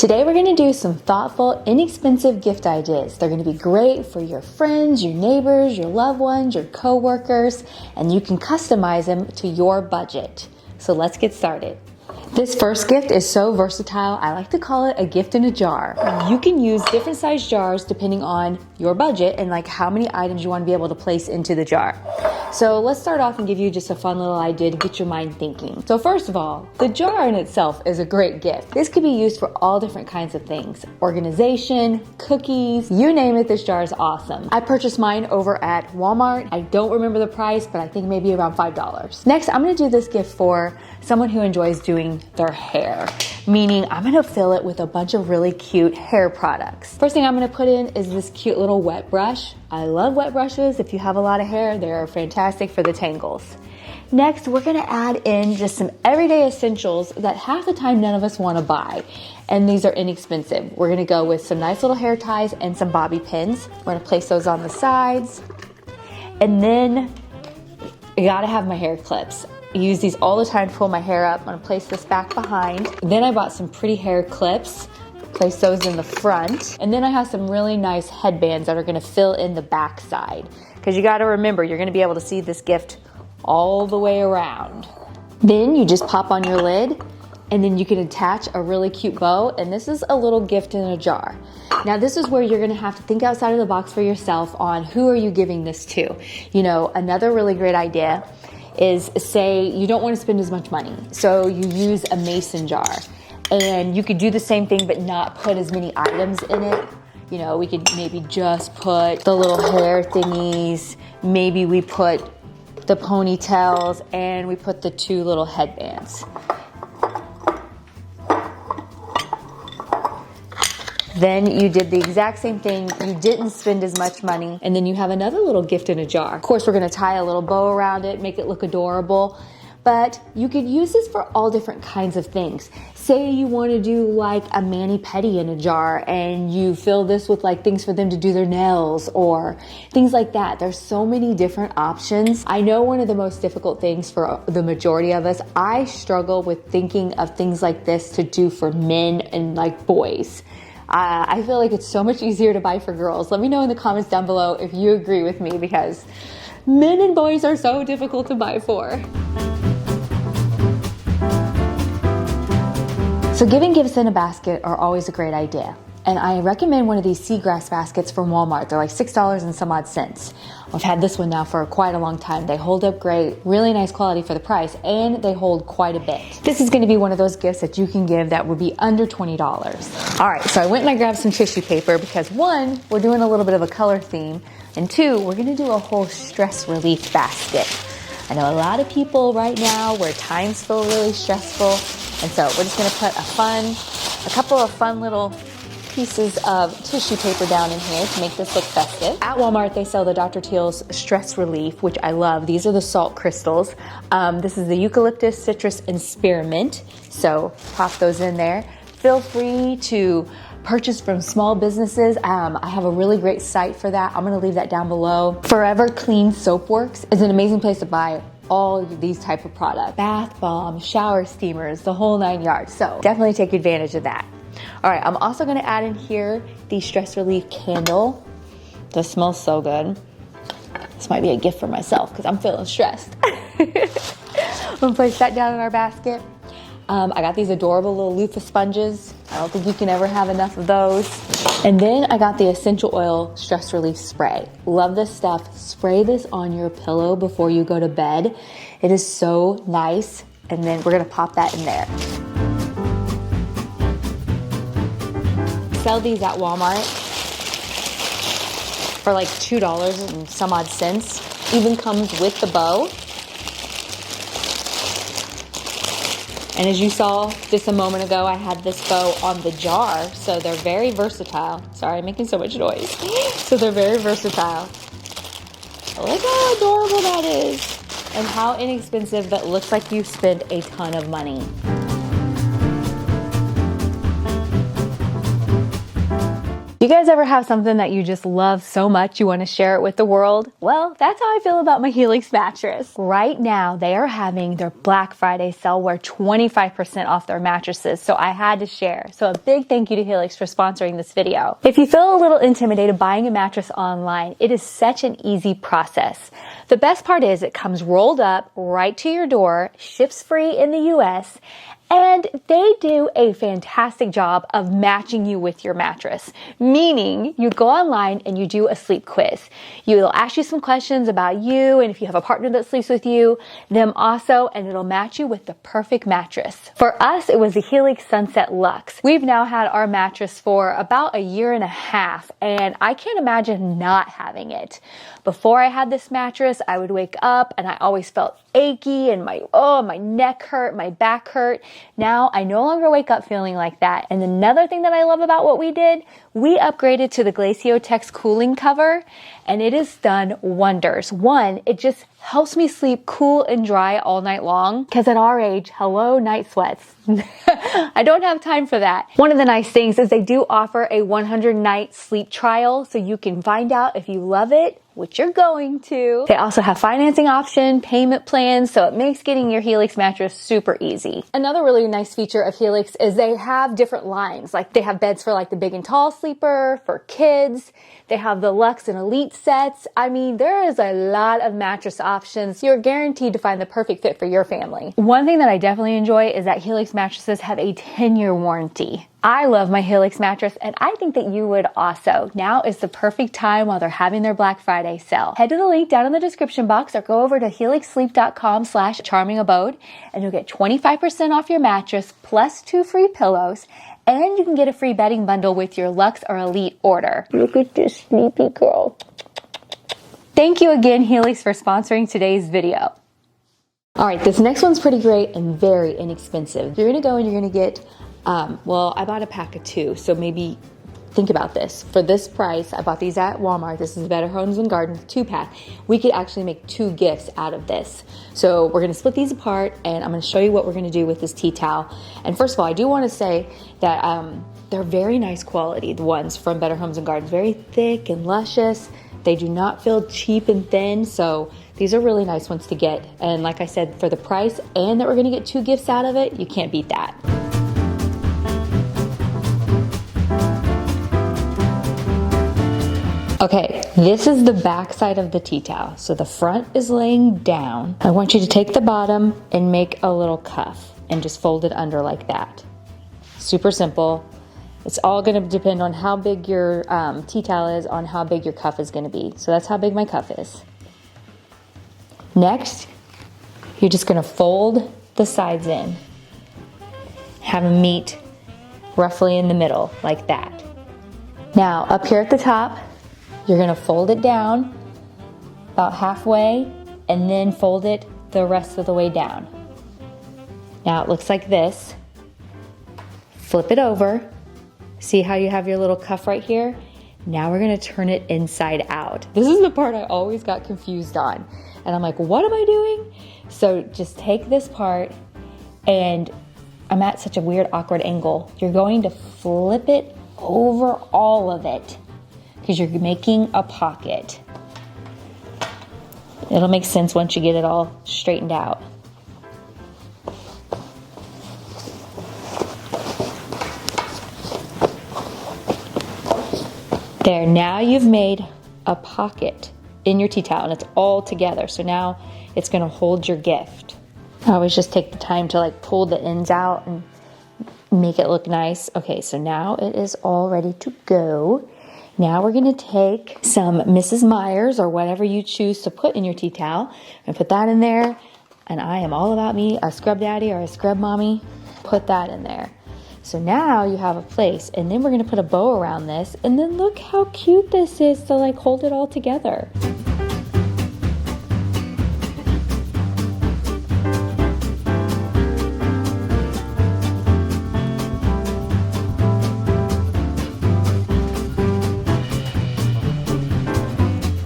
Today we're going to do some thoughtful, inexpensive gift ideas. They're going to be great for your friends, your neighbors, your loved ones, your coworkers, and you can customize them to your budget. So let's get started. This first gift is so versatile, I like to call it a gift in a jar. You can use different size jars depending on your budget and like how many items you want to be able to place into the jar. So let's start off and give you just a fun little idea to get your mind thinking. So first of all, the jar in itself is a great gift. This could be used for all different kinds of things. Organization, cookies, you name it, this jar is awesome. I purchased mine over at Walmart. I don't remember the price, but I think maybe around $5. Next, I'm gonna do this gift for someone who enjoys doing their hair, meaning I'm gonna fill it with a bunch of really cute hair products. First thing I'm gonna put in is this cute little wet brush. I love wet brushes. If you have a lot of hair, they're fantastic for the tangles. Next, we're gonna add in just some everyday essentials that half the time none of us wanna buy. And these are inexpensive. We're gonna go with some nice little hair ties and some bobby pins. We're gonna place those on the sides. And then you gotta have my hair clips. I use these all the time to pull my hair up. I'm gonna place this back behind. Then I bought some pretty hair clips. Place those in the front. And then I have some really nice headbands that are gonna fill in the back side. Because you gotta remember, you're gonna be able to see this gift all the way around. Then you just pop on your lid and then you can attach a really cute bow. And this is a little gift in a jar. Now this is where you're gonna have to think outside of the box for yourself on who are you giving this to. You know, another really great idea is say you don't want to spend as much money. So you use a mason jar and you could do the same thing but not put as many items in it. You know, we could maybe just put the little hair thingies, maybe we put the ponytails and we put the two little headbands. Then you did the exact same thing. You didn't spend as much money. And then you have another little gift in a jar. Of course, we're gonna tie a little bow around it, make it look adorable. But you could use this for all different kinds of things. Say you wanna do like a mani-pedi in a jar and you fill this with like things for them to do their nails or things like that. There's so many different options. I know one of the most difficult things for the majority of us, I struggle with thinking of things like this to do for men and like boys. I feel like it's so much easier to buy for girls. Let me know in the comments down below if you agree with me because men and boys are so difficult to buy for. So giving gifts in a basket are always a great idea. And I recommend one of these seagrass baskets from Walmart. They're like $6 and some odd cents. I've had this one now for quite a long time. They hold up great, really nice quality for the price, and they hold quite a bit. This is gonna be one of those gifts that you can give that would be under $20. All right, so I went and I grabbed some tissue paper because one, we're doing a little bit of a color theme, and two, we're gonna do a whole stress relief basket. I know a lot of people right now where times feel really stressful, and so we're just gonna put a couple of fun little pieces of tissue paper down in here to make this look festive. At Walmart, they sell the Dr. Teal's Stress Relief, which I love. These are the salt crystals. This is the eucalyptus, citrus, and spearmint. So pop those in there. Feel free to purchase from small businesses. I have a really great site for that. I'm gonna leave that down below. Forever Clean Soap Works is an amazing place to buy all of these type of products. Bath bombs, shower steamers, the whole 9 yards. So definitely take advantage of that. All right, I'm also gonna add in here the Stress Relief Candle. This smells so good. This might be a gift for myself because I'm feeling stressed. I'm gonna place that down in our basket. I got these adorable little loofah sponges. I don't think you can ever have enough of those. And then I got the essential oil stress relief spray. Love this stuff. Spray this on your pillow before you go to bed. It is so nice. And then we're gonna pop that in there. Sell these at Walmart for like $2 and some odd cents. Even comes with the bow. And as you saw just a moment ago, I had this bow on the jar, so they're very versatile. Sorry, I'm making so much noise. So they're very versatile. Look how adorable that is. And how inexpensive, but looks like you spent a ton of money. You guys ever have something that you just love so much you want to share it with the world? Well, that's how I feel about my Helix mattress. Right now, they are having their Black Friday sale where 25% off their mattresses, so I had to share. So a big thank you to Helix for sponsoring this video. If you feel a little intimidated buying a mattress online, it is such an easy process. The best part is it comes rolled up right to your door, ships free in the US, and they do a fantastic job of matching you with your mattress. Meaning, you go online and you do a sleep quiz. It'll ask you some questions about you, and if you have a partner that sleeps with you, them also, and it'll match you with the perfect mattress. For us, it was the Helix Sunset Luxe. We've now had our mattress for about a year and a half, and I can't imagine not having it. Before I had this mattress, I would wake up and I always felt achy and my neck hurt, my back hurt. Now I no longer wake up feeling like that. And another thing that I love about what we did, we upgraded to the Glaciotex cooling cover, and it has done wonders. One, it just helps me sleep cool and dry all night long, because at our age, hello, night sweats. I don't have time for that. One of the nice things is they do offer a 100-night sleep trial, so you can find out if you love it, which you're going to. They also have financing option, payment plans, so it makes getting your Helix mattress super easy. Another really nice feature of Helix is they have different lines. Like they have beds for like the big and tall sleeper, for kids. They have the Luxe and Elite sets. I mean, there is a lot of mattress options. You're guaranteed to find the perfect fit for your family. One thing that I definitely enjoy is that Helix mattresses have a 10-year warranty. I love my Helix mattress, and I think that you would also. Now is the perfect time while they're having their Black Friday sale. Head to the link down in the description box or go over to helixsleep.com/charmingabode and you'll get 25% off your mattress plus 2 free pillows, and you can get a free bedding bundle with your Luxe or Elite order. Look at this sleepy girl. Thank you again, Helix, for sponsoring today's video. All right, this next one's pretty great and very inexpensive. You're gonna go and you're gonna get well, I bought a pack of 2, so maybe think about this. For this price, I bought these at Walmart. This is Better Homes and Gardens 2-pack. We could actually make 2 gifts out of this. So we're gonna split these apart, and I'm gonna show you what we're gonna do with this tea towel. And first of all, I do wanna say that they're very nice quality, the ones from Better Homes and Gardens. Very thick and luscious. They do not feel cheap and thin, so these are really nice ones to get. And like I said, for the price and that we're gonna get 2 gifts out of it, you can't beat that. Okay, this is the back side of the tea towel. So the front is laying down. I want you to take the bottom and make a little cuff and just fold it under like that. Super simple. It's all gonna depend on how big your tea towel is, on how big your cuff is gonna be. So that's how big my cuff is. Next, you're just gonna fold the sides in. Have them meet roughly in the middle, like that. Now, up here at the top, you're gonna fold it down about halfway and then fold it the rest of the way down. Now it looks like this. Flip it over. See how you have your little cuff right here? Now we're gonna turn it inside out. This is the part I always got confused on. And I'm like, what am I doing? So just take this part, and I'm at such a weird, awkward angle. You're going to flip it over all of it, because you're making a pocket. It'll make sense once you get it all straightened out. There, now you've made a pocket in your tea towel, and it's all together. So now it's gonna hold your gift. I always just take the time to like pull the ends out and make it look nice. Okay, so now it is all ready to go. Now we're gonna take some Mrs. Meyer's or whatever you choose to put in your tea towel and put that in there. And I am all about me, a scrub daddy or a scrub mommy. Put that in there. So now you have a place, and then we're gonna put a bow around this, and then look how cute this is to like hold it all together.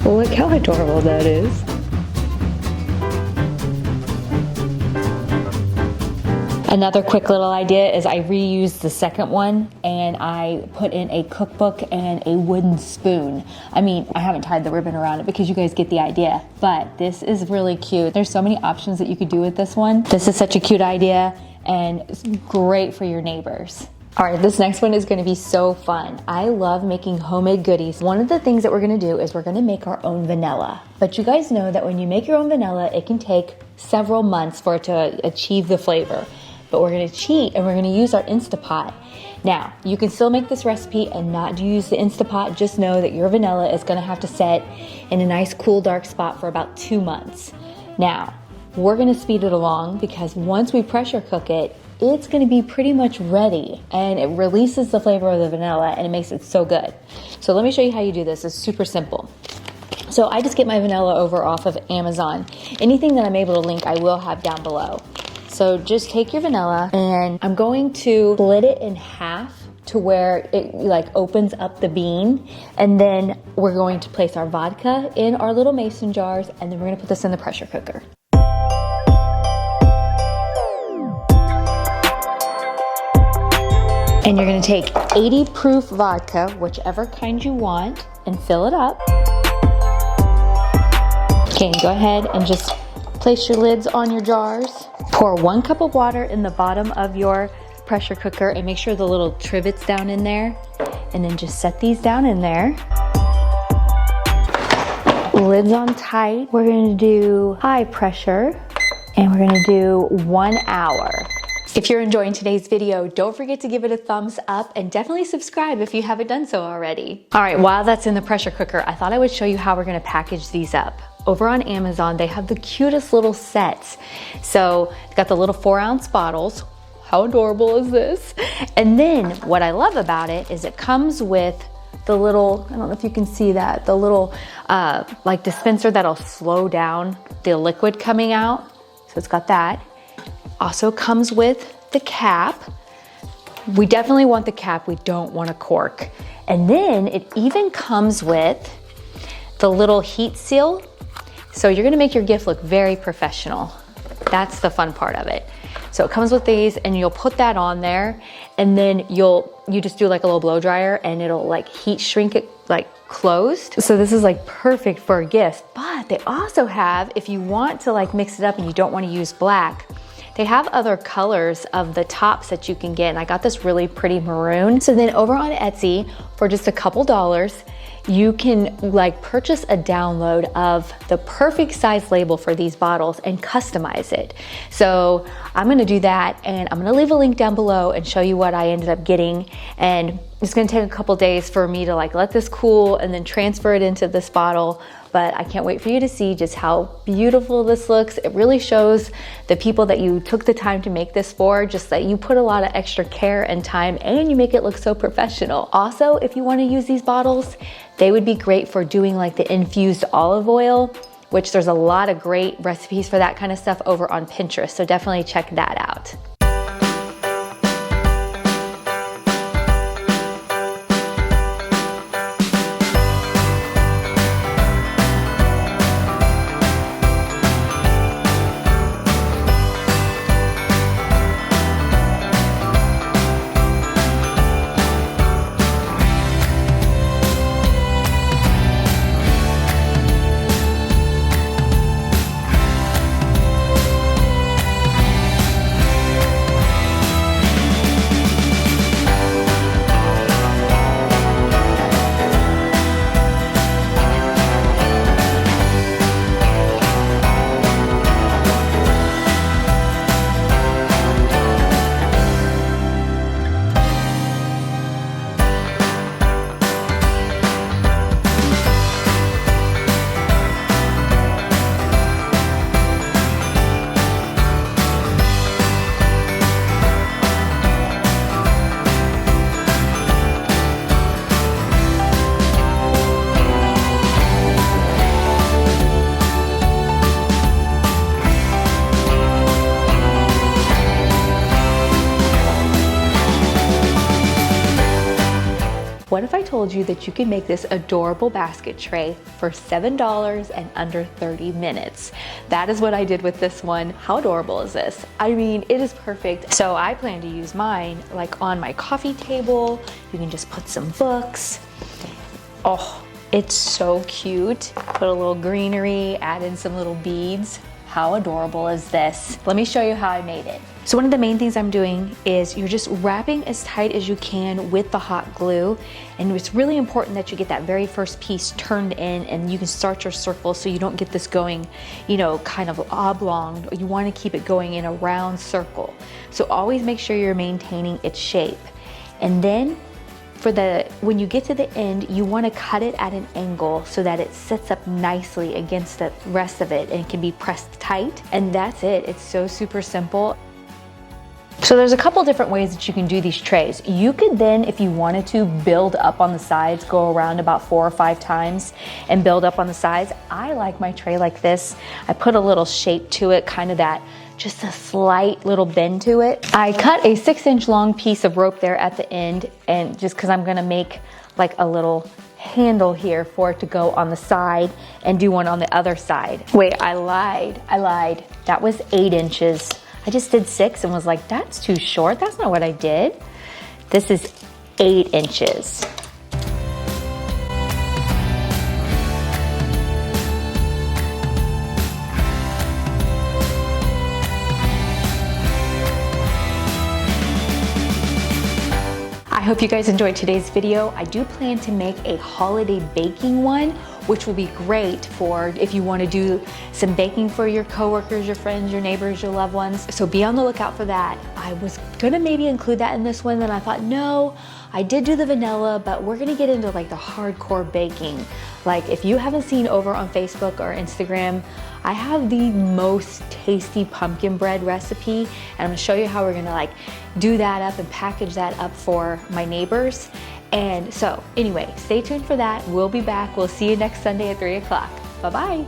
Look how adorable that is. Another quick little idea is I reused the second one and I put in a cookbook and a wooden spoon. I mean, I haven't tied the ribbon around it because you guys get the idea, but this is really cute. There's so many options that you could do with this one. This is such a cute idea and it's great for your neighbors. All right, this next one is gonna be so fun. I love making homemade goodies. One of the things that we're gonna do is we're gonna make our own vanilla. But you guys know that when you make your own vanilla, it can take several months for it to achieve the flavor. But we're gonna cheat and we're gonna use our Instapot. Now, you can still make this recipe and not use the Instapot. Just know that your vanilla is gonna have to set in a nice, cool, dark spot for about 2 months. Now, we're gonna speed it along because once we pressure cook it, it's gonna be pretty much ready and it releases the flavor of the vanilla and it makes it so good. So let me show you how you do this. It's super simple. So I just get my vanilla over off of Amazon. Anything that I'm able to link, I will have down below. So just take your vanilla and I'm going to split it in half to where it like opens up the bean. And then we're going to place our vodka in our little mason jars and then we're gonna put this in the pressure cooker. And you're gonna take 80 proof vodka, whichever kind you want, and fill it up. Okay, go ahead and just place your lids on your jars. Pour 1 cup of water in the bottom of your pressure cooker and make sure the little trivet's down in there. And then just set these down in there. Lids on tight. We're gonna do high pressure and we're gonna do 1 hour. If you're enjoying today's video, don't forget to give it a thumbs up and definitely subscribe if you haven't done so already. All right, while that's in the pressure cooker, I thought I would show you how we're gonna package these up. Over on Amazon, they have the cutest little sets. So they've got the little 4-ounce bottles. How adorable is this? And then what I love about it is it comes with the little, I don't know if you can see that, the little like dispenser that'll slow down the liquid coming out. So it's got that. Also comes with the cap. We definitely want the cap, we don't want a cork. And then it even comes with the little heat seal. So you're gonna make your gift look very professional. That's the fun part of it. So it comes with these and you'll put that on there and then you just do like a little blow dryer and it'll like heat shrink it like closed. So this is like perfect for a gift, but they also have, if you want to like mix it up and you don't want to use black, they have other colors of the tops that you can get. And I got this really pretty maroon. So then over on Etsy for just a couple dollars, you can like purchase a download of the perfect size label for these bottles and customize it. So I'm gonna do that and I'm gonna leave a link down below and show you what I ended up getting. And it's gonna take a couple days for me to like let this cool and then transfer it into this bottle. But I can't wait for you to see just how beautiful this looks. It really shows the people that you took the time to make this for, just that you put a lot of extra care and time and you make it look so professional. Also, if you wanna use these bottles, they would be great for doing like the infused olive oil, which there's a lot of great recipes for that kind of stuff over on Pinterest. So definitely check that out. What if I told you that you can make this adorable basket tray for $7 and under 30 minutes? That is what I did with this one. How adorable is this? I mean, it is perfect. So I plan to use mine like on my coffee table. You can just put some books. Oh, it's so cute. Put a little greenery, add in some little beads. How adorable is this? Let me show you how I made it. So one of the main things I'm doing is you're just wrapping as tight as you can with the hot glue. And it's really important that you get that very first piece turned in and you can start your circle so you don't get this going, you know, kind of oblong. You want to keep it going in a round circle. So always make sure you're maintaining its shape. And then when you get to the end, you want to cut it at an angle so that it sits up nicely against the rest of it and can be pressed tight. And that's it. It's so super simple. So there's a couple different ways that you can do these trays. You could then, if you wanted to, build up on the sides, go around about 4 or 5 times and build up on the sides. I like my tray like this. I put a little shape to it, kind of that, just a slight little bend to it. I cut a 6-inch long piece of rope there at the end, and just because I'm gonna make like a little handle here for it to go on the side and do one on the other side. Wait, I lied. That was 8 inches. I just did 6 and was like, that's too short. That's not what I did. This is 8 inches. I hope you guys enjoyed today's video. I do plan to make a holiday baking one, which will be great for if you want to do some baking for your coworkers, your friends, your neighbors, your loved ones. So be on the lookout for that. I was gonna maybe include that in this one, then I thought, no, I did do the vanilla, but we're gonna get into like the hardcore baking. Like if you haven't seen over on Facebook or Instagram, I have the most tasty pumpkin bread recipe, and I'm gonna show you how we're gonna like do that up and package that up for my neighbors. And so anyway, stay tuned for that. We'll be back. We'll see you next Sunday at 3 o'clock. Bye-bye.